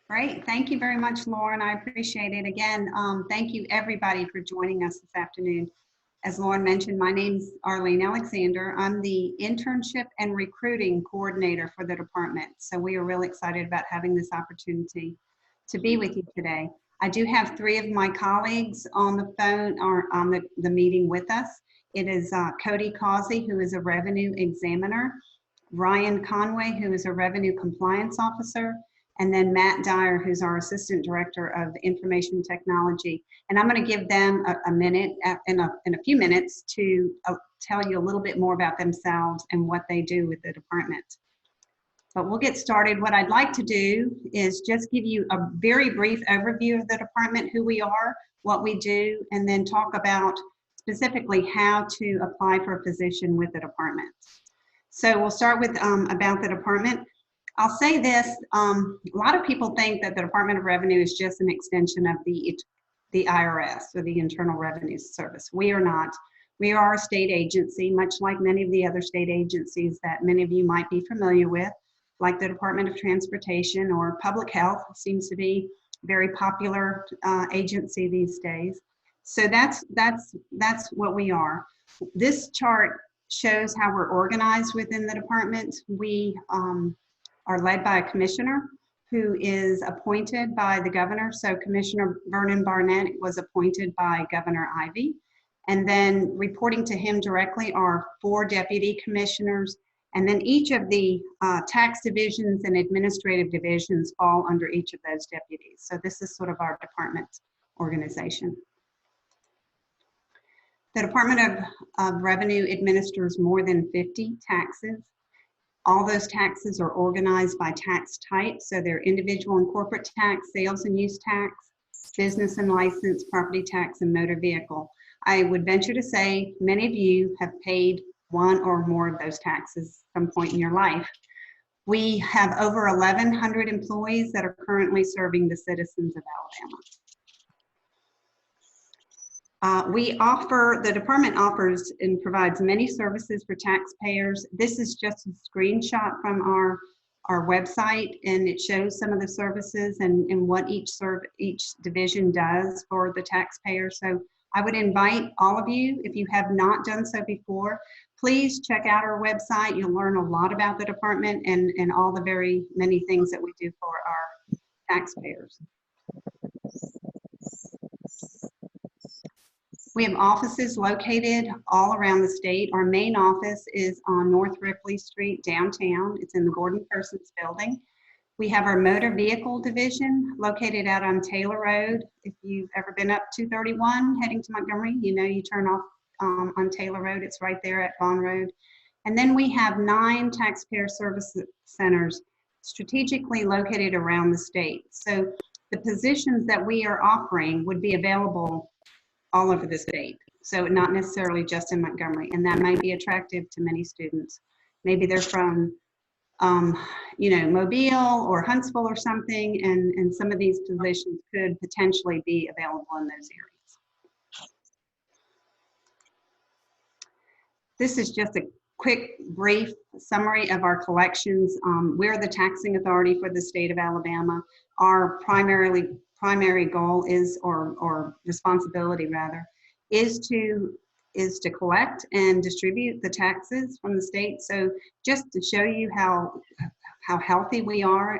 Great. Thank you very much, Lauren. I appreciate it. Again, thank you everybody for joining us this afternoon. As Lauren mentioned, my name's Arlene Alexander. I'm the Internship and Recruiting Coordinator for the department. So we are really excited about having this opportunity to be with you today. I do have three of my colleagues on the phone or on the meeting with us. It is Cody Causey, who is a Revenue Examiner, Ryan Conway, who is a Revenue Compliance Officer, and then Matt Dyer, who's our Assistant Director of Information Technology. And I'm going to give them a minute, in a few minutes, to tell you a little bit more about themselves and what they do with the department. But we'll get started. What I'd like to do is just give you a very brief overview of the department, who we are, what we do, and then talk about specifically how to apply for a position with the department. So we'll start with about the department. I'll say this, a lot of people think that the Department of Revenue is just an extension of the IRS, or the Internal Revenue Service. We are not. We are a state agency, much like many of the other state agencies that many of you might be familiar with, like the Department of Transportation or Public Health seems to be a very popular agency these days. So that's what we are. This chart shows how we're organized within the department. We are led by a commissioner who is appointed by the governor. So Commissioner Vernon Barnett was appointed by Governor Ivey. And then reporting to him directly are 4 deputy commissioners. And then each of the tax divisions and administrative divisions fall under each of those deputies. So this is sort of our department organization. The Department of Revenue administers more than 50 taxes. All those taxes are organized by tax type. So they're individual and corporate tax, sales and use tax, business and license, property tax, and motor vehicle. I would venture to say many of you have paid one or more of those taxes at some point in your life. We have over 1,100 employees that are currently serving the citizens of Alabama. The department offers and provides many services for taxpayers. This is just a screenshot from our website, and it shows some of the services and what each division does for the taxpayer. So I would invite all of you, if you have not done so before, please check out our website. You'll learn a lot about the department and all the very many things that we do for our taxpayers. We have offices located all around the state. Our main office is on North Ripley Street, downtown. It's in the Gordon Persons building. We have our motor vehicle division located out on Taylor Road. If you've ever been up 231 heading to Montgomery, you know you turn off on Taylor Road. It's right there at Vaughn Road. And then we have 9 taxpayer service centers strategically located around the state. So the positions that we are offering would be available all over the state. So not necessarily just in Montgomery, and that might be attractive to many students. Maybe they're from, Mobile or Huntsville or something, and some of these positions could potentially be available in those areas. This is just a quick, brief summary of our collections. We're the taxing authority for the state of Alabama. Our primary goal is, or responsibility rather, is to collect and distribute the taxes from the state. So just to show you how healthy we are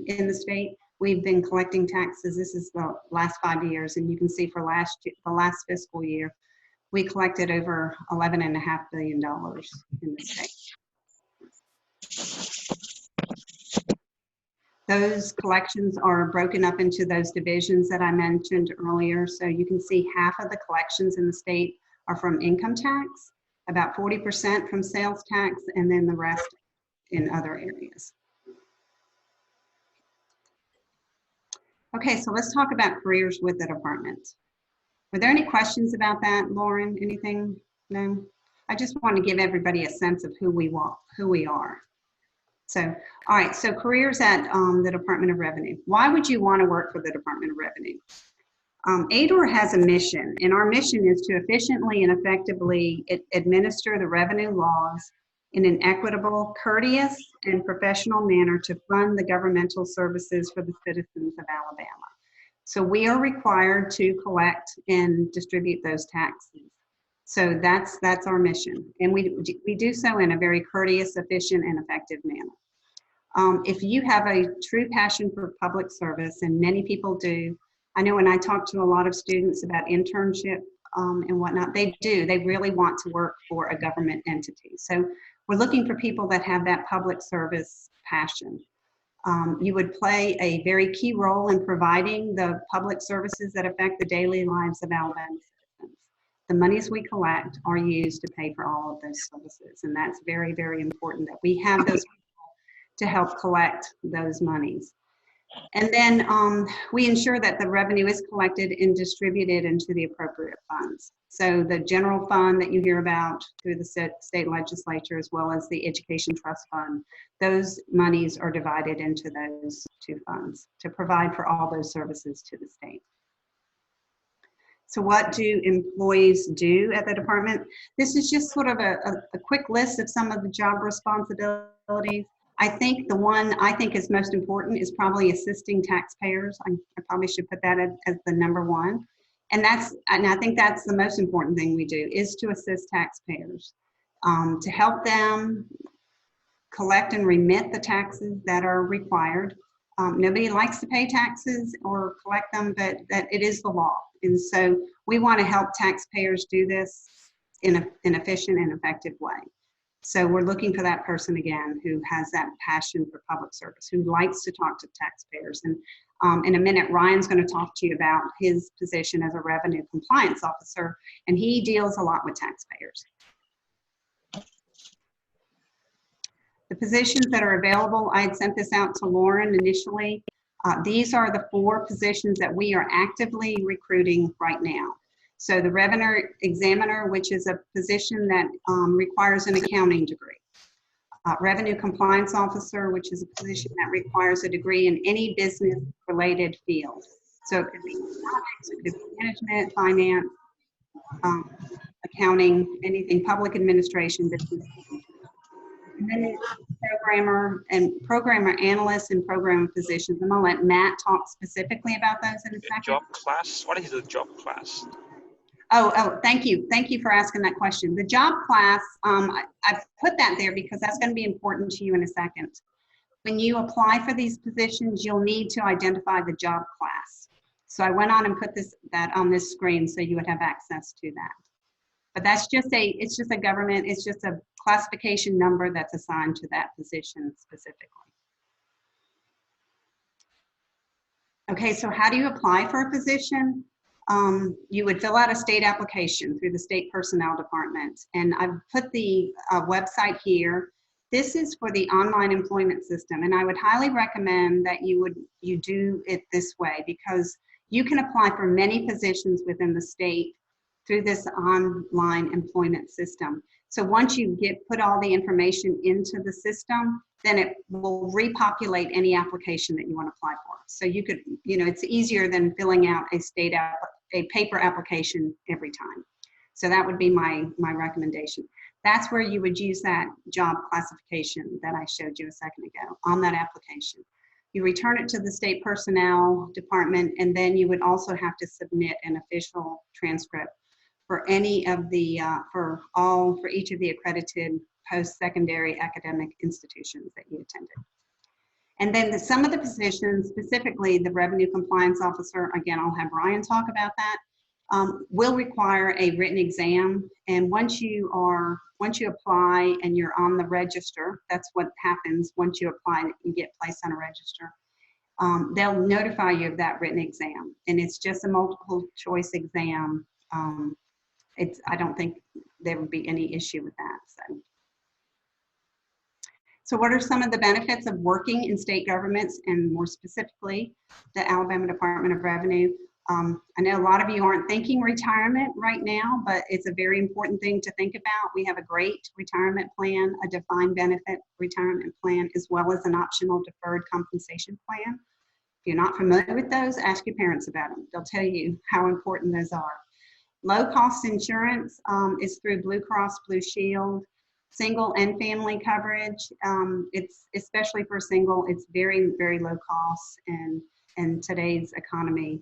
in the state, we've been collecting taxes. This is the last 5 years, and you can see for the last fiscal year, we collected over $11.5 billion in the state. Those collections are broken up into those divisions that I mentioned earlier. So you can see half of the collections in the state are from income tax, about 40% from sales tax, and then the rest in other areas. Okay, so let's talk about careers with the department. Were there any questions about that, Lauren? Anything? No? I just want to give everybody a sense of who we are. So, all right, so careers at the Department of Revenue. Why would you want to work for the Department of Revenue? ADOR has a mission, and our mission is to efficiently and effectively administer the revenue laws in an equitable, courteous, and professional manner to fund the governmental services for the citizens of Alabama. So we are required to collect and distribute those taxes. So that's our mission. And we do so in a very courteous, efficient, and effective manner. If you have a true passion for public service, and many people do, I know when I talk to a lot of students about internship and whatnot, they really want to work for a government entity. So we're looking for people that have that public service passion. You would play a very key role in providing the public services that affect the daily lives of Alabama citizens. The monies we collect are used to pay for all of those services, and that's very, very important that we have those people to help collect those monies. And then we ensure that the revenue is collected and distributed into the appropriate funds. So the general fund that you hear about through the state legislature, as well as the education trust fund, those monies are divided into those two funds to provide for all those services to the state. So what do employees do at the department? This is just sort of a quick list of some of the job responsibilities. I think the one I think is most important is probably assisting taxpayers. I probably should put that as the number one. And I think that's the most important thing we do, is to assist taxpayers, to help them collect and remit the taxes that are required. Nobody likes to pay taxes or collect them, but that it is the law. And so we want to help taxpayers do this in an efficient and effective way. So we're looking for that person again who has that passion for public service, who likes to talk to taxpayers. And in a minute, Ryan's going to talk to you about his position as a revenue compliance officer, and he deals a lot with taxpayers. The positions that are available, I had sent this out to Lauren initially. These are the 4 positions that we are actively recruiting right now. So the revenue examiner, which is a position that requires an accounting degree. Revenue compliance officer, which is a position that requires a degree in any business related field. So it could be economics, it could be management, finance, accounting, anything, public administration, business. And then programmer analyst and programmer positions. I'm gonna let Matt talk specifically about those in a second. Job class, what is the job class? Oh, thank you. Thank you for asking that question. The job class, I've put that there because that's going to be important to you in a second. When you apply for these positions, you'll need to identify the job class. So I went on and put that on this screen so you would have access to that. But that's just it's just a classification number that's assigned to that position specifically. Okay, so how do you apply for a position? You would fill out a state application through the state personnel department. And I've put the website here. This is for the online employment system. And I would highly recommend that you do it this way, because you can apply for many positions within the state through this online employment system. So once you put all the information into the system, then it will repopulate any application that you want to apply for. So you could, it's easier than filling out a paper application every time. So that would be my recommendation. That's where you would use that job classification that I showed you a second ago on that application. You return it to the state personnel department, and then you would also have to submit an official transcript for any of the, for each of the accredited post-secondary academic institutions that you attended. And then some of the positions, specifically the revenue compliance officer, again, I'll have Ryan talk about that, will require a written exam. And once you apply and you're on the register, that's what happens once you apply, you get placed on a register. They'll notify you of that written exam, and it's just a multiple choice exam. I don't think there would be any issue with that. So what are some of the benefits of working in state governments, and more specifically, the Alabama Department of Revenue? I know a lot of you aren't thinking retirement right now, but it's a very important thing to think about. We have a great retirement plan, a defined benefit retirement plan, as well as an optional deferred compensation plan. If you're not familiar with those, ask your parents about them. They'll tell you how important those are. Low cost insurance is through Blue Cross Blue Shield. single and family coverage. It's especially for single, it's very, very low cost, and in today's economy,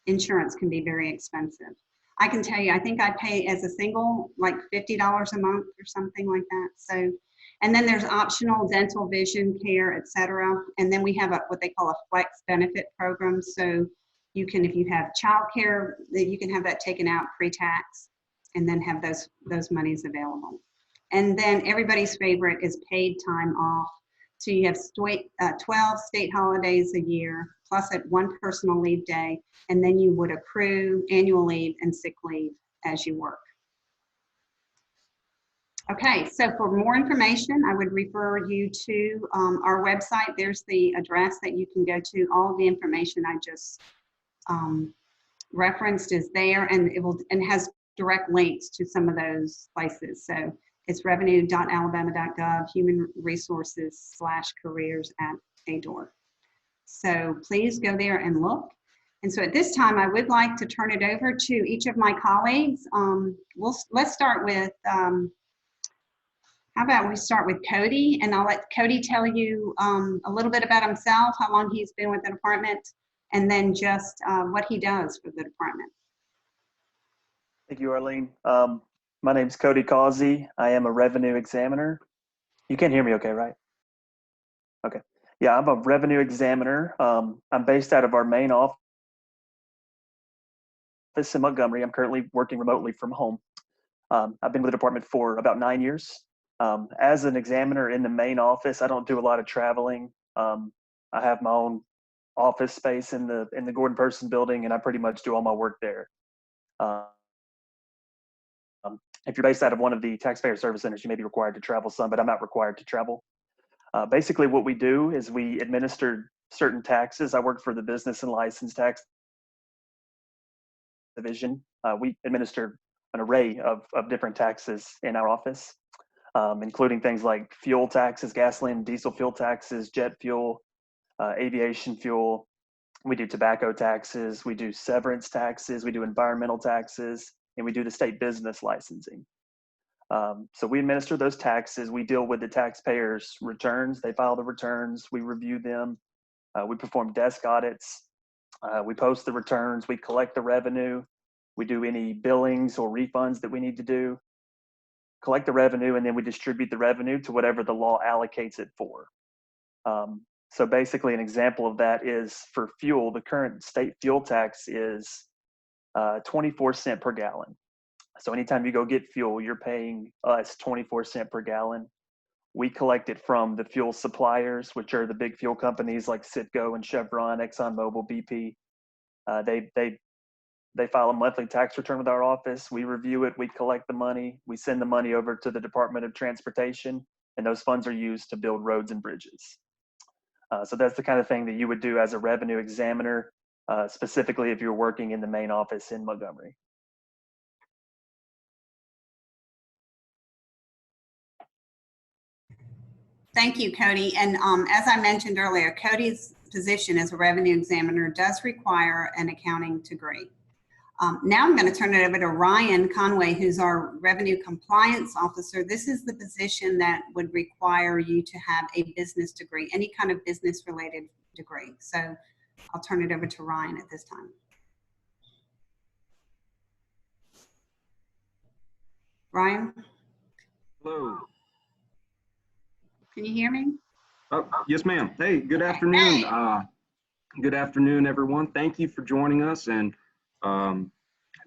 insurance can be very expensive. I can tell you, I think I pay as a single like $50 a month or something like that. So, and then there's optional dental, vision care, et cetera. And then we have what they call a flex benefit program. So you can, if you have childcare, that you can have that taken out pre-tax, and then have those monies available. And then everybody's favorite is paid time off. So you have 12 state holidays a year, plus at one personal leave day, and then you would accrue annual leave and sick leave as you work. Okay, so for more information, I would refer you to our website. There's the address that you can go to. All the information I just referenced is there, and it has direct links to some of those places. So it's revenue.alabama.gov, human resources/careers at ADOR. So please go there and look. And so at this time, I would like to turn it over to each of my colleagues. Let's start with, how about we start with Cody, and I'll let Cody tell you a little bit about himself, how long he's been with the department, and then just what he does for the department. Thank you, Arlene. My name's Cody Causey. I am a revenue examiner. You can hear me okay, right? Okay. Yeah, I'm a revenue examiner. I'm based out of our main office in Montgomery. I'm currently working remotely from home. I've been with the department for about 9 years. As an examiner in the main office, I don't do a lot of traveling. I have my own office space in the Gordon Person building, and I pretty much do all my work there. If you're based out of one of the taxpayer service centers, you may be required to travel some, but I'm not required to travel. Basically, what we do is we administer certain taxes. I work for the business and license tax division. We administer an array of different taxes in our office, including things like fuel taxes, gasoline, diesel fuel taxes, jet fuel, aviation fuel. We do tobacco taxes, we do severance taxes, we do environmental taxes, and we do the state business licensing. So we administer those taxes. We deal with the taxpayers' returns. They file the returns. We review them. We perform desk audits. We post the returns. We collect the revenue. We do any billings or refunds that we need to do. Collect the revenue, and then we distribute the revenue to whatever the law allocates it for. So basically, an example of that is for fuel. The current state fuel tax is 24 cents per gallon. So anytime you go get fuel, you're paying us 24 cents per gallon. We collect it from the fuel suppliers, which are the big fuel companies like Citgo and Chevron, ExxonMobil, BP. They file a monthly tax return with our office. We review it. We collect the money. We send the money over to the Department of Transportation, and those funds are used to build roads and bridges. So that's the kind of thing that you would do as a revenue examiner, specifically if you're working in the main office in Montgomery. Thank you, Cody. And as I mentioned earlier, Cody's position as a revenue examiner does require an accounting degree. Now I'm going to turn it over to Ryan Conway, who's our revenue compliance officer. This is the position that would require you to have a business degree, any kind of business related degree. So I'll turn it over to Ryan at this time. Ryan? Hello. Can you hear me? Oh, yes, ma'am. Hey, good afternoon. Hey. Good afternoon, everyone. Thank you for joining us, and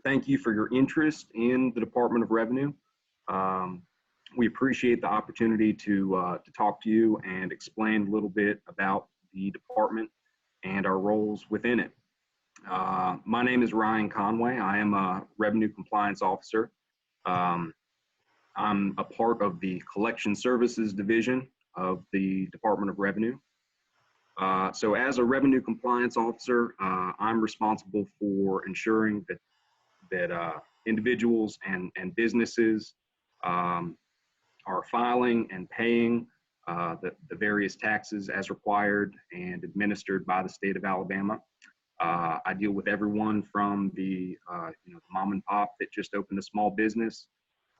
thank you for your interest in the Department of Revenue. We appreciate the opportunity to talk to you and explain a little bit about the department and our roles within it. My name is Ryan Conway. I am a revenue compliance officer. I'm a part of the collection services division of the Department of Revenue. So as a revenue compliance officer, I'm responsible for ensuring that individuals and businesses are filing and paying the various taxes as required and administered by the state of Alabama. I deal with everyone from the mom and pop that just opened a small business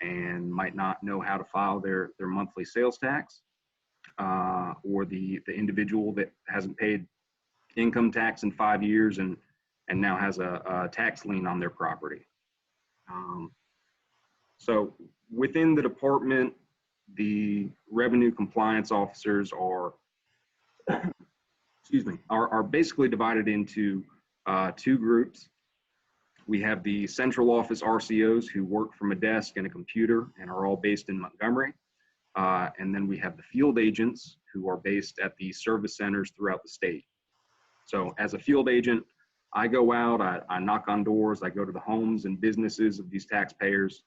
and might not know how to file their monthly sales tax, or the individual that hasn't paid income tax in 5 years and now has a tax lien on their property. So within the department, the revenue compliance officers are, excuse me, are basically divided into 2 groups. We have the central office RCOs who work from a desk and a computer and are all based in Montgomery. And then we have the field agents who are based at the service centers throughout the state. So as a field agent, I go out, I knock on doors, I go to the homes and businesses of these taxpayers,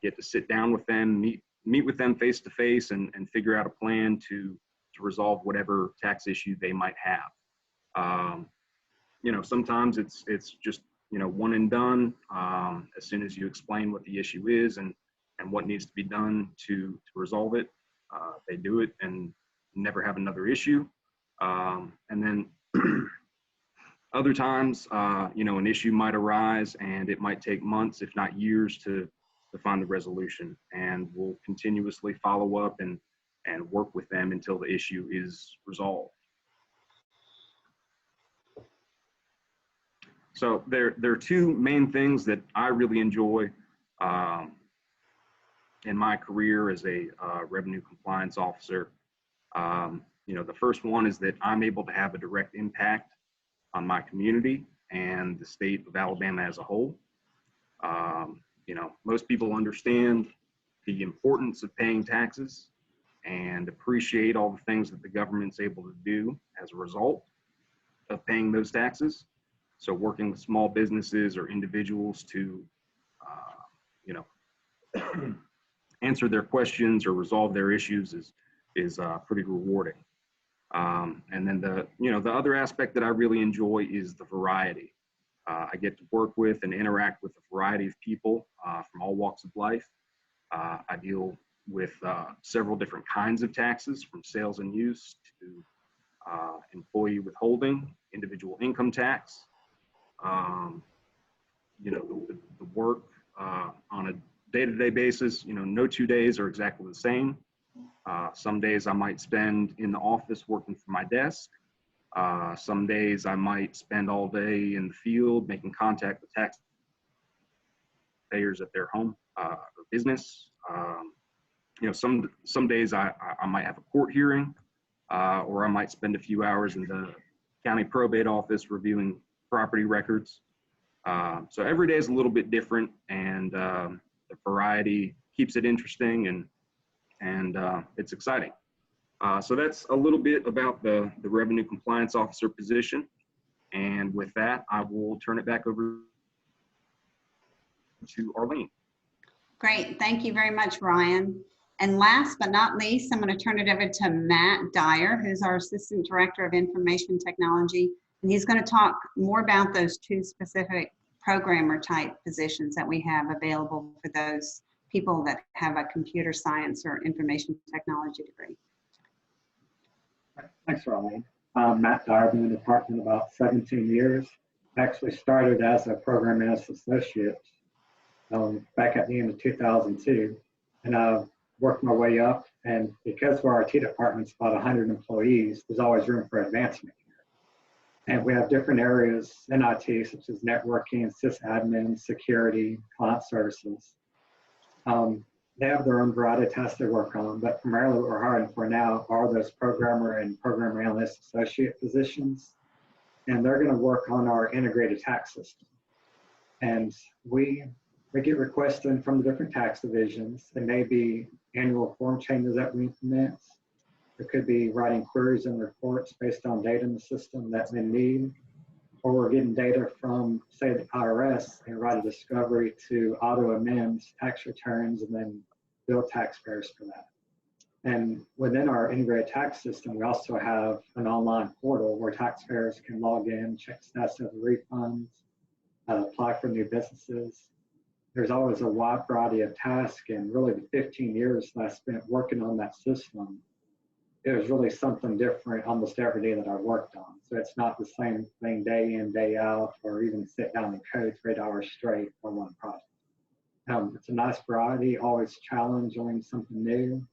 get to sit down with them, meet with them face to face and figure out a plan to resolve whatever tax issue they might have. You know, sometimes it's just, you know, one and done. As soon as you explain what the issue is and what needs to be done to resolve it, they do it and never have another issue. And then other times, you know, an issue might arise and it might take months, if not years, to find the resolution. And we'll continuously follow up and work with them until the issue is resolved. So there are 2 main things that I really enjoy in my career as a revenue compliance officer. You know, the first one is that I'm able to have a direct impact on my community and the state of Alabama as a whole. You know, most people understand the importance of paying taxes and appreciate all the things that the government's able to do as a result of paying those taxes. So working with small businesses or individuals to, you know, answer their questions or resolve their issues is pretty rewarding. And then the other aspect that I really enjoy is the variety. I get to work with and interact with a variety of people from all walks of life. I deal with several different kinds of taxes, from sales and use to employee withholding, individual income tax. You know, the work on a day-to-day basis, you know, no 2 days are exactly the same. Some days I might spend in the office working from my desk. Some days I might spend all day in the field making contact with taxpayers at their home or business. You know, some days I might have a court hearing, or I might spend a few hours in the county probate office reviewing property records. So every day is a little bit different, and the variety keeps it interesting and it's exciting. So that's a little bit about the revenue compliance officer position. And with that, I will turn it back over to Arlene. Great. Thank you very much, Ryan. And last but not least, I'm going to turn it over to Matt Dyer, who's our Assistant Director of Information Technology. And he's going to talk more about those 2 specific programmer type positions that we have available for those people that have a computer science or information technology degree. Thanks, Arlene. Matt Dyer, been in the department about 17 years. Actually started as a program analyst associate back at the end of 2002. And I've worked my way up. And because our IT department's about 100 employees, there's always room for advancement here. And we have different areas in IT, such as networking, sysadmin, security, client services. They have their own variety of tasks they work on, but primarily what we're hiring for now are those programmer and program analyst associate positions. And they're going to work on our integrated tax system. And we get requests in from the different tax divisions. It may be annual form changes that we implement. It could be writing queries and reports based on data in the system that we need. Or we're getting data from, say, the IRS and write a discovery to auto amend tax returns and then bill taxpayers for that. And within our integrated tax system, we also have an online portal where taxpayers can log in, check status of refunds, apply for new businesses. There's always a wide variety of tasks, and really the 15 years that I spent working on that system, it was really something different almost every day that I worked on. So it's not the same thing day in, day out, or even sit down and code for 8 hours straight for one project. It's a nice variety, always challenge, learning something new.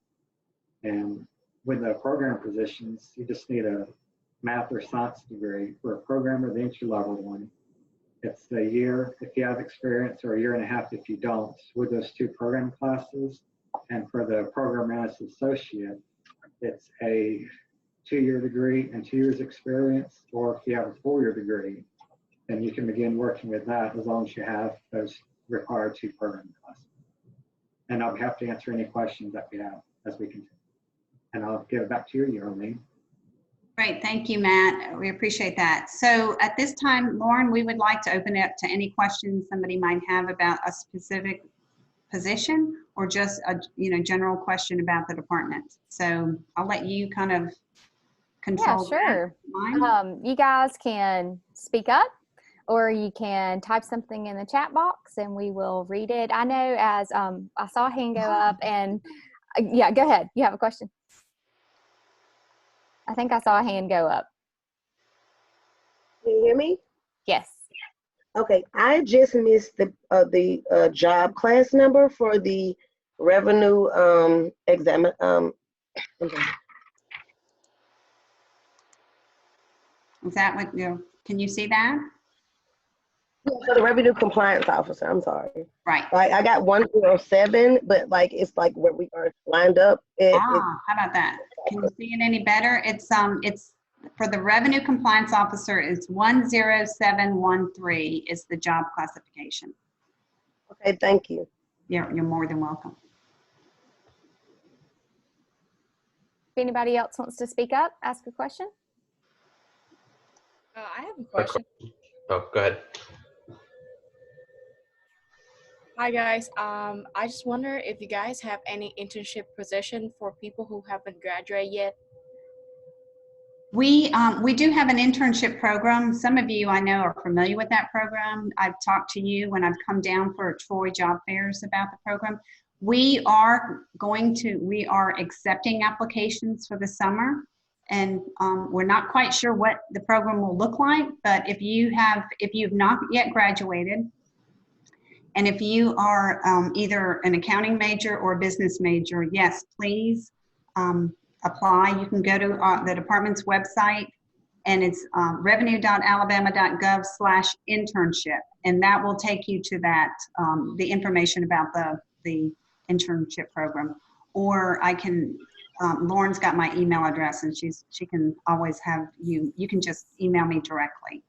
And with the program positions, you just need a math or science degree. For a programmer, the entry level one, it's a year if you have experience or a year and a half if you don't with those two program classes. And for the program as associate, it's a 2-year degree and 2 years experience, or if you have a 4-year degree, then you can begin working with that as long as you have those required 2 program classes. And I'll be happy to answer any questions that we have as we continue. And I'll give it back to you, Arlene. Great, thank you, Matt. We appreciate that. So at this time, Lauren, we would like to open it up to any questions somebody might have about a specific position or just a general question about the department. So I'll let you kind of control. Yeah, sure. You guys can speak up, or you can type something in the chat box and we will read it. I know as I saw a hand go up, and yeah, go ahead. You have a question? I think I saw a hand go up. Can you hear me? Yes. Okay, I just missed the job class number for the revenue exam. Okay. Is that what can you see that? For the revenue compliance officer, I'm sorry. Right. Like I got 107, but like it's like where we are lined up. How about that? Can you see it any better? It's for the revenue compliance officer, it's 10713 is the job classification. Okay, thank you. You're more than welcome. If anybody else wants to speak up, ask a question. I have a question. Oh, go ahead. Hi guys. I just wonder if you guys have any internship position for people who haven't graduated yet. We do have an internship program. Some of you I know are familiar with that program. I've talked to you when I've come down for Troy job fairs about the program. We are accepting applications for the summer, and we're not quite sure what the program will look like, but if you've not yet graduated, and if you are either an accounting major or a business major, yes, please apply. You can go to the department's website, and it's revenue.alabama.gov/internship, and that will take you to that, the information about the internship program. Or I can, Lauren's got my email address, and she can always have you can just email me directly.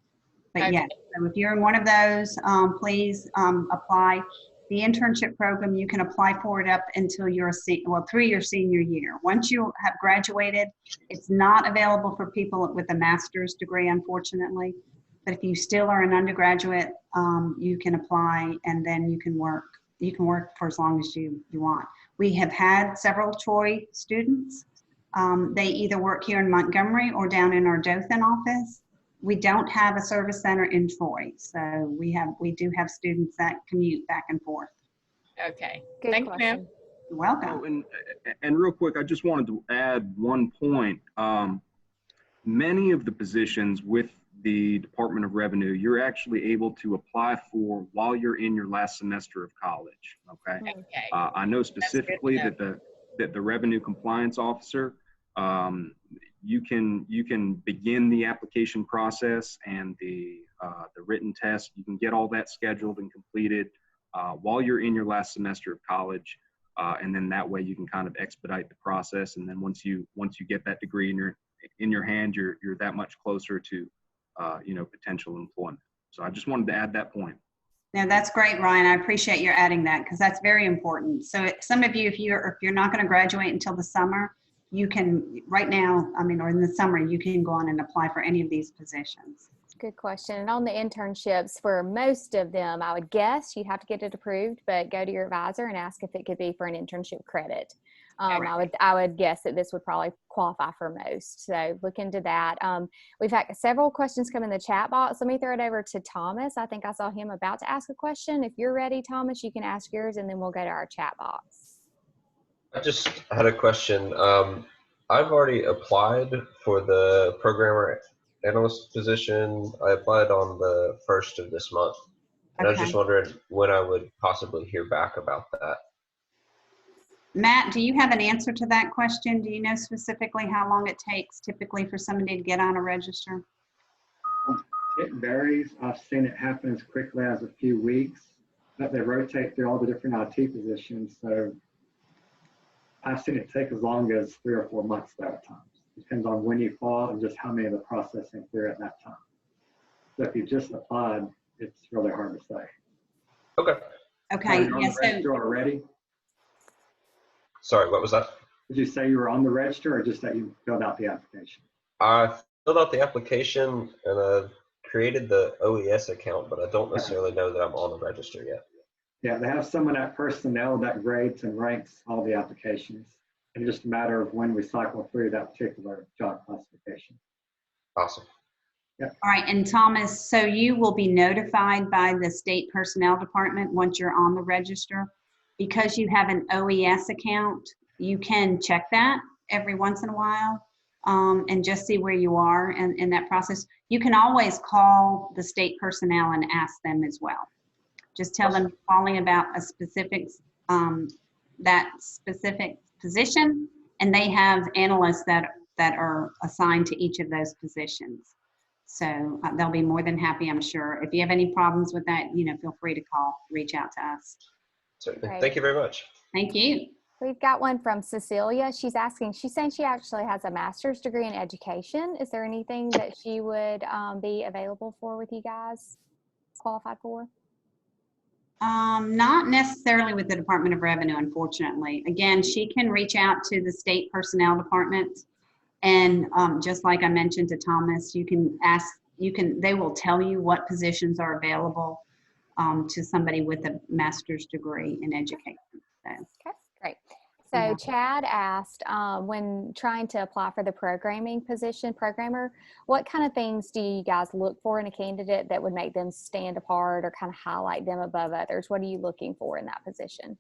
But Okay. yes, so if you're in one of those, please apply. The internship program, you can apply for it up until through your senior year. Once you have graduated, it's not available for people with a master's degree, unfortunately. But if you still are an undergraduate, you can apply, and then you can work. You can work for as long as you want. We have had several Troy students. They either work here in Montgomery or down in our Dothan office. We don't have a service center in Troy, so we do have students that commute back and forth. Okay. Good Thank you, question. ma'am. You're welcome. Oh, and real quick, I just wanted to add one point. Many of the positions with the Department of Revenue, you're actually able to apply for while you're in your last semester of college. Okay. Okay. I know specifically That's that the revenue compliance officer, you can begin the application process and the written test. You can get all that scheduled and completed while you're in your last semester of college, and then that way you can kind of expedite the process. And then once you get that degree in your hand, you're that much closer to potential employment. So I just wanted to add that point. No, that's great, Ryan. I appreciate your adding that, because that's very important. So some of you, if you're not going to graduate until the summer, you can right now, or in the summer, you can go on and apply for any of these positions. Good question. And on the internships, for most of them, I would guess you'd have to get it approved, but go to your advisor and ask if it could be for an internship credit. I would guess that this would probably qualify for most. So look into that. We've had several questions come in the chat box. Let me throw it over to Thomas. I think I saw him about to ask a question. If you're ready, Thomas, you can ask yours, and then we'll go to our chat box. I just had a question. I've already applied for the programmer analyst position. I applied on the 1st of this month. And I was Okay. just wondering when I would possibly hear back about that. Matt, do you have an answer to that question? Do you know specifically how long it takes typically for somebody to get on a register? It varies. I've seen it happen as quickly as a few weeks, but they rotate through all the different IT positions. So I've seen it take as long as 3 or 4 months though at times. Depends on when you fall and just how many of the processing through at that time. So if you just applied, it's really hard to say. Okay. Okay. Are you on Yeah, the register already? Sorry, what was that? Did you say you were on the register or just that you filled out the application? I filled out the application and I created the OES account, but I don't necessarily know that I'm on the register yet. Yeah, they have someone at personnel that grades and ranks all the applications. And it's just a matter of when we cycle through that particular job classification. Awesome. all right. And Thomas, so you will be notified by the state personnel department once you're on the register. Because you have an OES account, you can check that every once in a while and just see where you are in that process. You can always call the state personnel and ask them as well. Just tell them calling about a specific, that specific position, and they have analysts that are assigned to each of those positions. So they'll be more than happy, I'm sure. If you have any problems with that, feel free to reach out to us. Certainly. Great. Thank you very much. Thank you. We've got one from Cecilia. She's saying she actually has a master's degree in education. Is there anything that she would be available for with you guys, qualified for? Not necessarily with the Department of Revenue, unfortunately. Again, she can reach out to the state personnel department, and just like I mentioned to Thomas, you can ask. They will tell you what positions are available to somebody with a master's degree in education. So. Okay, great. So Yeah. Chad asked, when trying to apply for the programmer, what kind of things do you guys look for in a candidate that would make them stand apart or kind of highlight them above others? What are you looking for in that position?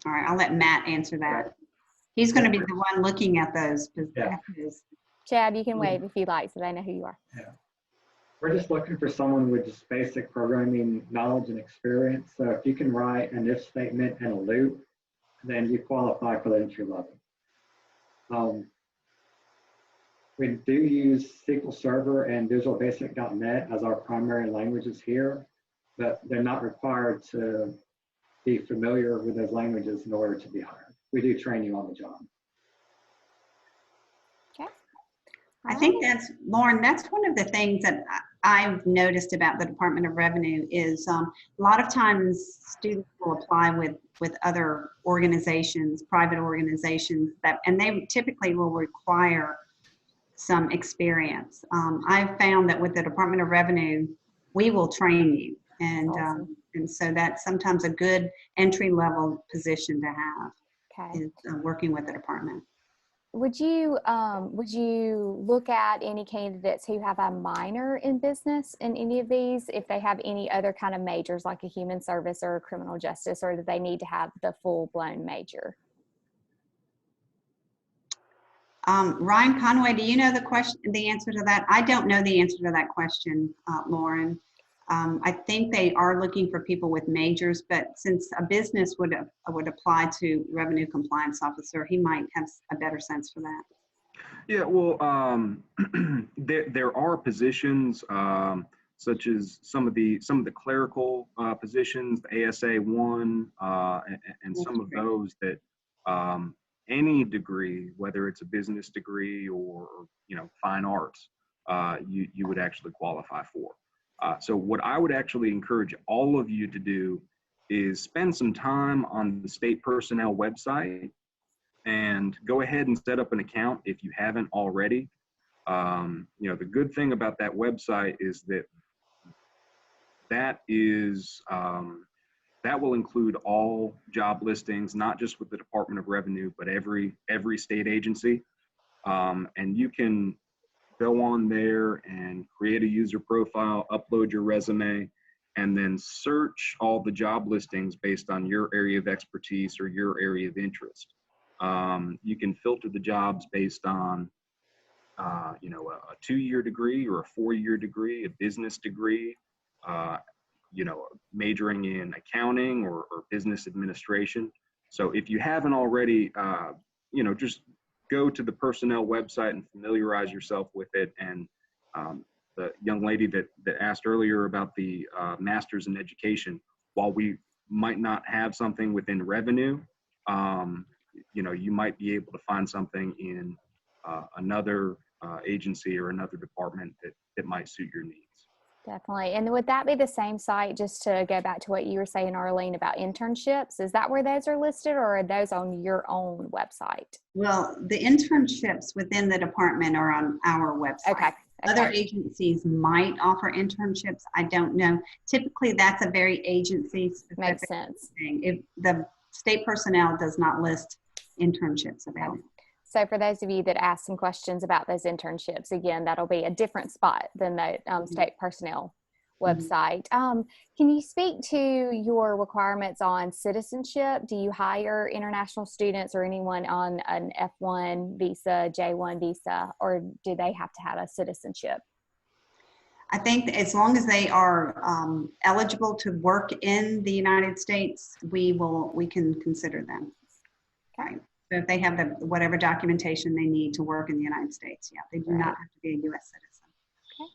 All right, I'll let Matt answer that. He's going to be the one looking at those positions. Chad, you can wave if you like so they know who you are. Yeah. We're just looking for someone with just basic programming knowledge and experience. So if you can write an if statement and a loop, then you qualify for the entry level. We do use SQL Server and Visual Basic.net as our primary languages here, but they're not required to be familiar with those languages in order to be hired. We do train you on the job. Okay. I think Lauren, that's one of the things that I've noticed about the Department of Revenue is a lot of times students will apply with other organizations, private organizations, and they typically will require some experience. I've found that with the Department of Revenue, we will train you. Awesome. And so that's sometimes a good entry-level position to have, Okay. is working with the department. Would you look at any candidates who have a minor in business in any of these, if they have any other kind of majors like a human service or a criminal justice, or do they need to have the full-blown major? Ryan Conway, do you know the answer to that? I don't know the answer to that question, Lauren. I think they are looking for people with majors, but since a business would apply to revenue compliance officer, he might have a better sense for that. Yeah, well, there are positions such as some of the clerical positions, the ASA 1, and some of those that any degree, whether it's a business degree or fine arts, you would actually qualify for. So what I would actually encourage all of you to do is spend some time on the state personnel website and go ahead and set up an account if you haven't already. The good thing about that website is that will include all job listings, not just with the Department of Revenue, but every state agency. And you can go on there and create a user profile, upload your resume, and then search all the job listings based on your area of expertise or your area of interest. You can filter the jobs based on, a 2-year degree or a 4-year degree, a business degree, majoring in accounting or business administration. So if you haven't already, just go to the personnel website and familiarize yourself with it. And the young lady that asked earlier about the master's in education, while we might not have something within revenue, you might be able to find something in another agency or another department that might suit your needs. Definitely. And would that be the same site, just to go back to what you were saying, Arlene, about internships? Is that where those are listed, or are those on your own website? Well, the internships within the department are on our website. Okay. Other agencies might offer internships. I don't know. Typically, that's a very agency-specific Makes sense. thing. If the state personnel does not list internships available. So for those of you that ask some questions about those internships, again, that'll be a different spot than the state personnel website. Can you speak to your requirements on citizenship? Do you hire international students or anyone on an F1 visa, J1 visa, or do they have to have a citizenship? I think that as long as they are eligible to work in the United States, we can consider them. Right. So if they have whatever documentation they need to work in the United States, yeah, they do not have to be a U.S. citizen. Okay.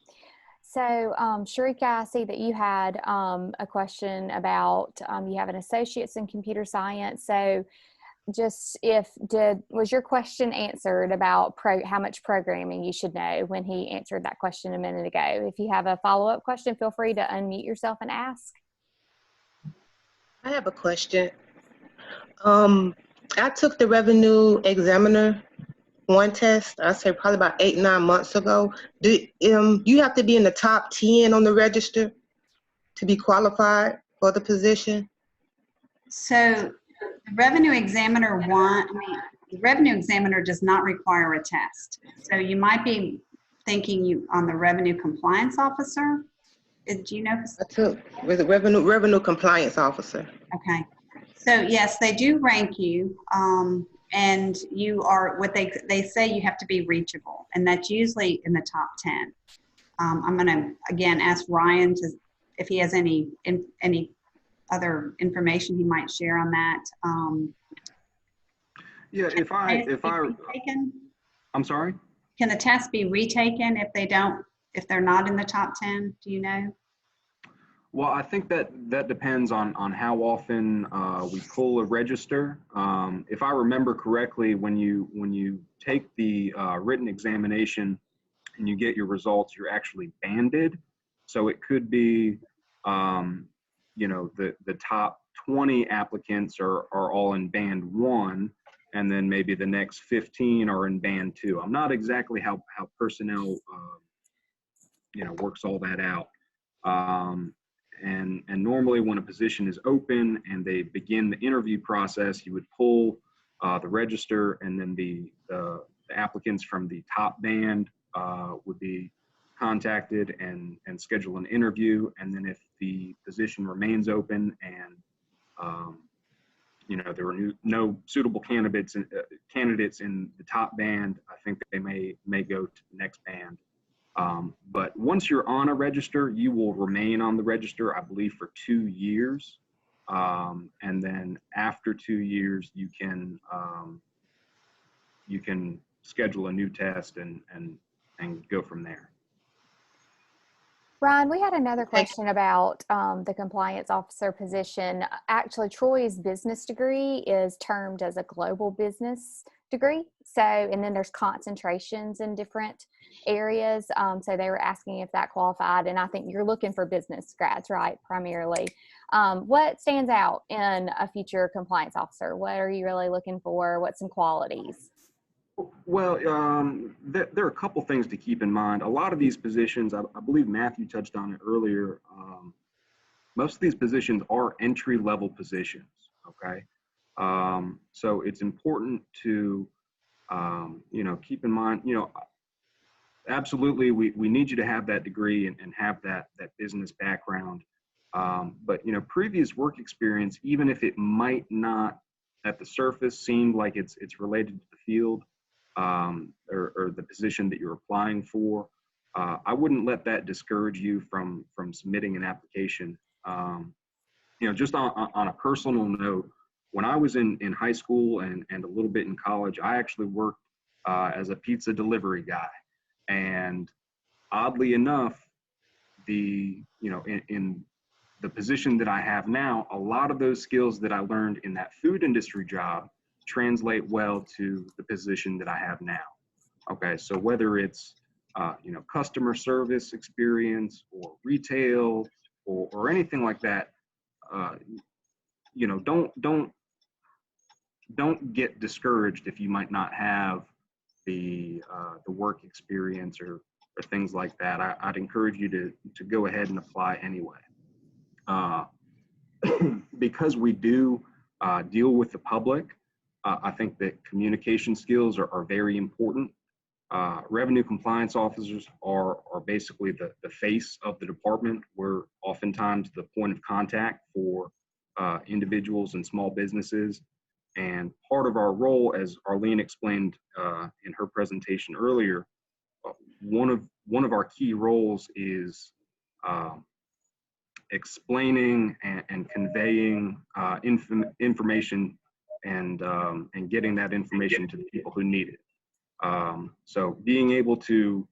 So, Sharika, I see that you had a question about you have an associate's in computer science. So, just was your question answered about how much programming you should know when he answered that question a minute ago? If you have a follow-up question, feel free to unmute yourself and ask. I have a question. I took the Revenue Examiner 1 test, I say probably about 8-9 months ago. Do you have to be in the top 10 on the register to be qualified for the position? So the Revenue Examiner the Revenue Examiner does not require a test. So you might be thinking on the Revenue Compliance Officer. Do you know? I took with the Revenue Compliance Officer. Okay. So yes, they do rank you, and you are what they say you have to be reachable, and that's usually in the top 10. I'm going to again ask Ryan if he has any other information he might share on that. Yeah, if I'm sorry. Can the test be retaken if they're not in the top 10? Do you know? Well, I think that depends on how often we pull a register. If I remember correctly, when you take the written examination and you get your results, you're actually banded. So it could be, the top 20 applicants are all in band 1, and then maybe the next 15 are in band 2. I'm not exactly how personnel, works all that out. And normally when a position is open and they begin the interview process, you would pull the register, and then the applicants from the top band would be contacted and schedule an interview. And then if the position remains open and there are no suitable candidates in the top band, I think they may go to the next band. But once you're on a register, you will remain on the register, I believe, for 2 years. And then after 2 years, you can schedule a new test and go from there. Ryan, we had another question about the compliance officer position. Actually, Troy's business degree is termed as a global business degree. So, and then there's concentrations in different areas. So they were asking if that qualified, and I think you're looking for business grads, right, primarily. What stands out in a future compliance officer? What are you really looking for? What's some qualities? Well, there are a couple things to keep in mind. A lot of these positions, I believe Matthew touched on it earlier, most of these positions are entry-level positions, okay? So it's important to, keep in mind, absolutely, we need you to have that degree and have that business background. But, previous work experience, even if it might not at the surface seem like it's related to the field, or the position that you're applying for, I wouldn't let that discourage you from submitting an application. You know, just on a personal note, when I was in high school and a little bit in college, I actually worked as a pizza delivery guy. And oddly enough, in the position that I have now, a lot of those skills that I learned in that food industry job translate well to the position that I have now. Okay, so whether it's customer service experience or retail or anything like that, don't get discouraged if you might not have the work experience or things like that. I'd encourage you to go ahead and apply anyway. Because we do deal with the public, I think that communication skills are very important. Revenue compliance officers are basically the face of the department. We're oftentimes the point of contact for individuals and small businesses. And part of our role, as Arlene explained in her presentation earlier, one of our key roles is explaining and conveying information and getting that information to the people who need it. So being able to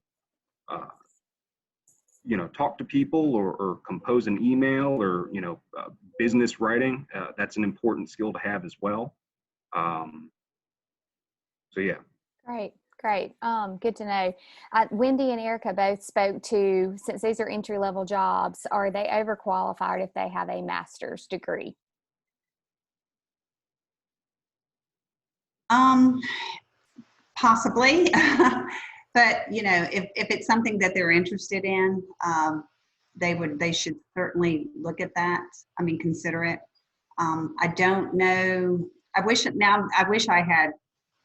talk to people or compose an email or business writing, that's an important skill to have as well. So yeah. Great. Good to know. Wendy and Erica both spoke to, since these are entry-level jobs, are they overqualified if they have a master's degree? Possibly, but if it's something that they're interested in, they should certainly look at that. I mean, consider it. I don't know. I wish I had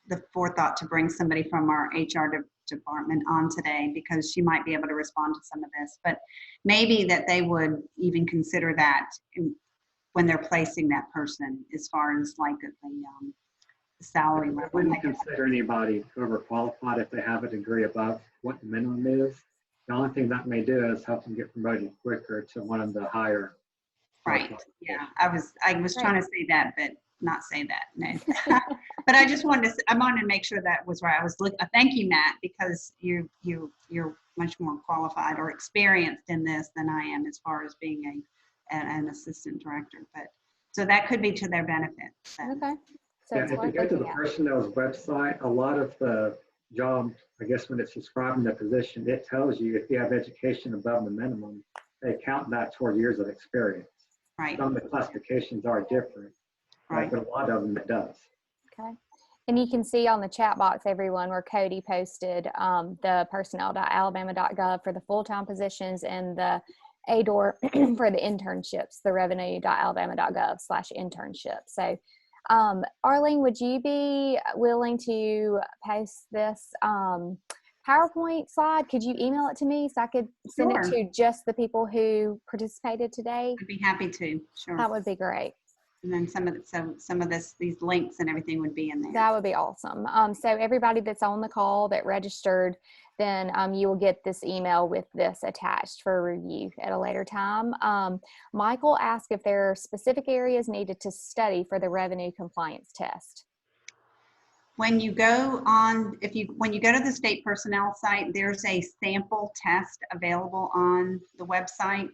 the forethought to bring somebody from our HR department on today, because she might be able to respond to some of this, but maybe that they would even consider that when they're placing that person, as far as like the salary level. I wouldn't consider anybody overqualified if they have a degree above what the minimum is. The only thing that may do is help them get promoted quicker to one of the higher. Right. Yeah. I was trying to say that, but not say that. No. But I just wanted to make sure that was right. Thank you, Matt, because you're much more qualified or experienced in this than I am as far as being an assistant director. But so that could be to their benefit. So. Okay. So yeah, if you go to the personnel's website, a lot of the job, I guess when it's describing the position, it tells you if you have education above the minimum, they count that toward years of experience. Right. Some of the classifications are different, right, but a lot of them it does. Okay. And you can see on the chat box, everyone, where Cody posted the personnel.alabama.gov for the full-time positions and the ADOR for the internships, the revenue.alabama.gov/internship. So Arlene, would you be willing to post this PowerPoint slide? Could you email it to me so I could send it to just the people who participated today? I'd be happy to. Sure. That would be great. And then some of these links and everything would be in there. That would be awesome. So everybody that's on the call that registered, then you will get this email with this attached for review at a later time. Michael asked if there are specific areas needed to study for the revenue compliance test. When you go on, when you go to the state personnel site, there's a sample test available on the website.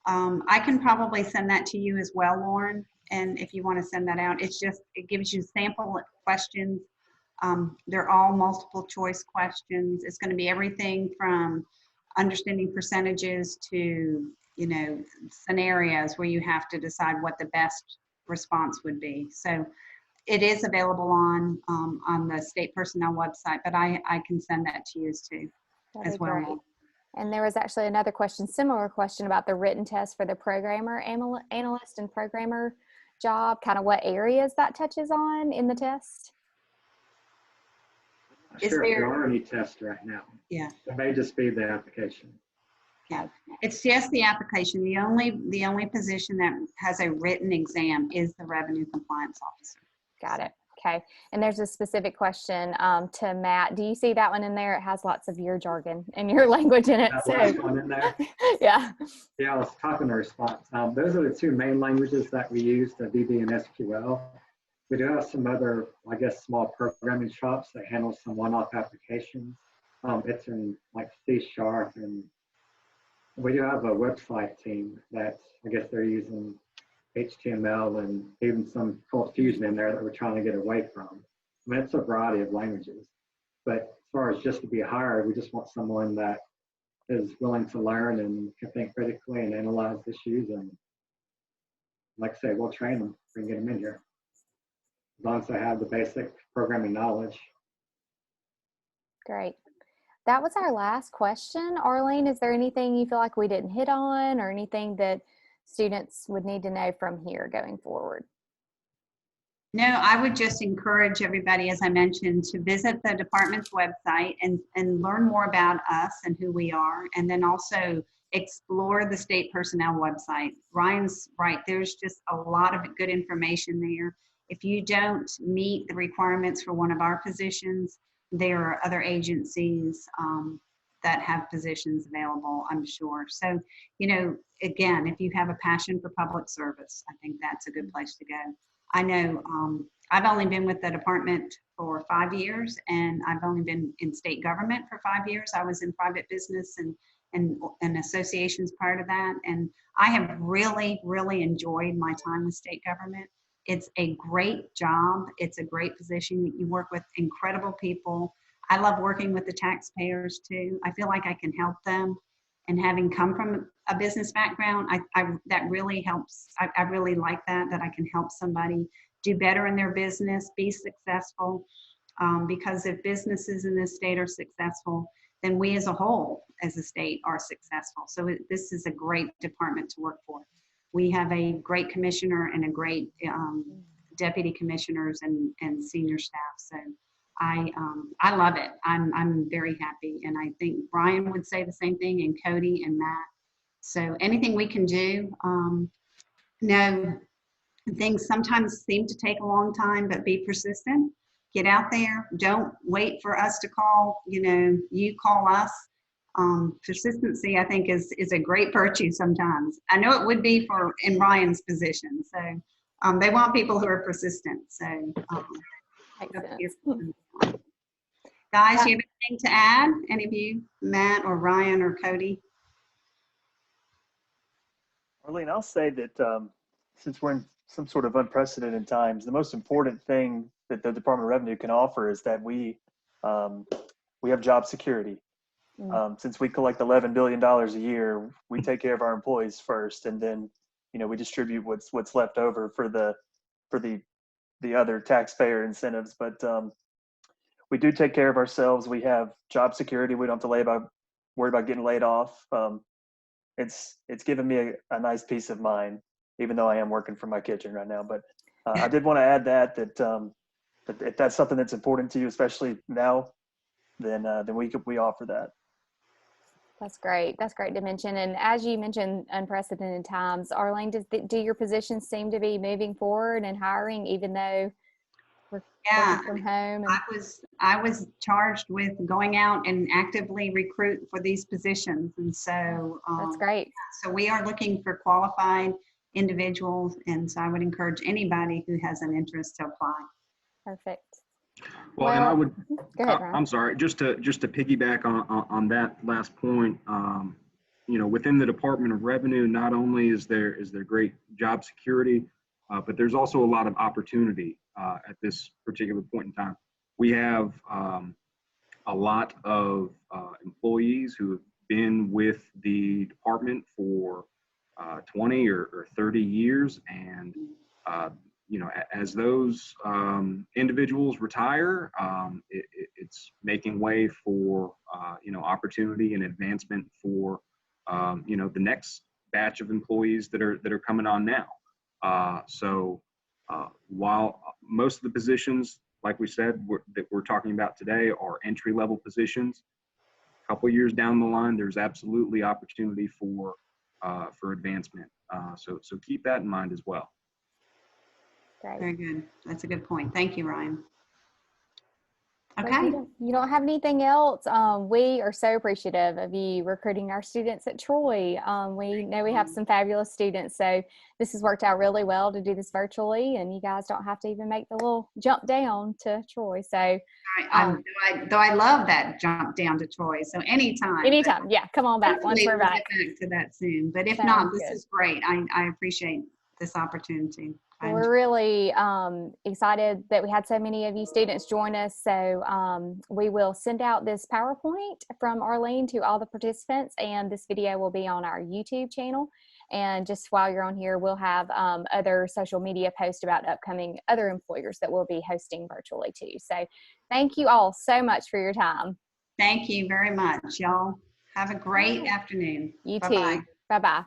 I can probably send that to you as well, Lauren. And if you want to send that out, it gives you sample questions. They're all multiple choice questions. It's going to be everything from understanding percentages to, scenarios where you have to decide what the best response would be. So it is available on the state personnel website, but I can send that to you too, as well. Great. And there was actually another question, similar question about the written test for the programmer, analyst and programmer job, kind of what areas that touches on in the test. There are any tests right now. Yeah. It may just be the application. Yeah, it's just the application. The only position that has a written exam is the revenue compliance officer. Got it. Okay. And there's a specific question to Matt. Do you see that one in there? It has lots of your jargon and your language in it. That So last one in there. yeah. Yeah, I was talking to response. Those are the two main languages that we use, the VB and SQL. We do have some other, I guess, small programming shops that handle some one-off applications. It's in like C# and we do have a website team that I guess they're using HTML and even some Cold Fusion in there that we're trying to get away from. I mean, it's a variety of languages, but as far as just to be hired, we just want someone that is willing to learn and can think critically and analyze issues. And like I say, we'll train them and get them in here, as long as they have the basic programming knowledge. Great. That was our last question. Arlene, is there anything you feel like we didn't hit on or anything that students would need to know from here going forward? No, I would just encourage everybody, as I mentioned, to visit the department's website and learn more about us and who we are, and then also explore the state personnel website. Ryan's right, there's just a lot of good information there. If you don't meet the requirements for one of our positions, there are other agencies that have positions available, I'm sure. So, you know, again, if you have a passion for public service, I think that's a good place to go. I know I've only been with the department for 5 years, and I've only been in state government for 5 years. I was in private business and associations prior to that. And I have really, really enjoyed my time with state government. It's a great job. It's a great position. You work with incredible people. I love working with the taxpayers too. I feel like I can help them. And having come from a business background, that really helps. I really like that I can help somebody do better in their business, be successful. Because if businesses in this state are successful, then we as a whole, as a state, are successful. So this is a great department to work for. We have a great commissioner and a great deputy commissioners and senior staff. So I love it. I'm very happy. And I think Brian would say the same thing, and Cody and Matt. So anything we can do, no, things sometimes seem to take a long time, but be persistent. Get out there. Don't wait for us to call, you call us. Persistency, I think, is a great virtue sometimes. I know it would be in Ryan's position. So they want people who are persistent. So guys, do you have anything to add? Any of you, Matt or Ryan or Cody? Arlene, I'll say that since we're in some sort of unprecedented times, the most important thing that the Department of Revenue can offer is that we have job security. Since we collect $11 billion a year, we take care of our employees first, and then we distribute what's left over for the other taxpayer incentives. But we do take care of ourselves. We have job security. We don't have to worry about getting laid off. It's given me a nice peace of mind, even though I am working from my kitchen right now. But I did want to add that if that's something that's important to you, especially now, then we offer that. That's great. That's great to mention. And as you mentioned, unprecedented times, Arlene, do your positions seem to be moving forward and hiring, even though we're working from home? I was charged with going out and actively recruit for these positions, and so that's great. So we are looking for qualified individuals, and so I would encourage anybody who has an interest to apply. Perfect. Well, and I would, go ahead, Ryan. I'm sorry, just to piggyback on that last point, within the Department of Revenue, not only is there great job security, but there's also a lot of opportunity at this particular point in time. We have a lot of employees who have been with the department for 20 or 30 years, and as those individuals retire, it's making way for opportunity and advancement for the next batch of employees that are coming on now. So while most of the positions, like we said, that we're talking about today are entry-level positions, a couple years down the line, there's absolutely opportunity for advancement. So keep that in mind as well. Great. Very good. That's a good point. Thank you, Ryan. Well, Okay. you don't have anything else. We are so appreciative of you recruiting our students at Troy. We know we have some fabulous students, so this has worked out really well to do this virtually, and you guys don't have to even make the little jump down to Troy. So, Though I love that jump down to Troy. So anytime. anytime, yeah, come on back once Hopefully we're we'll back. get back to that soon. But if Sounds not, this good. is great. I appreciate this opportunity. Well, we're really excited that we had so many of you students join us. So we will send out this PowerPoint from Arlene to all the participants, and this video will be on our YouTube channel. And just while you're on here, we'll have other social media posts about upcoming other employers that we'll be hosting virtually too. So thank you all so much for your time. Thank you very much, y'all. Have a great afternoon. You Bye-bye. too. Bye-bye.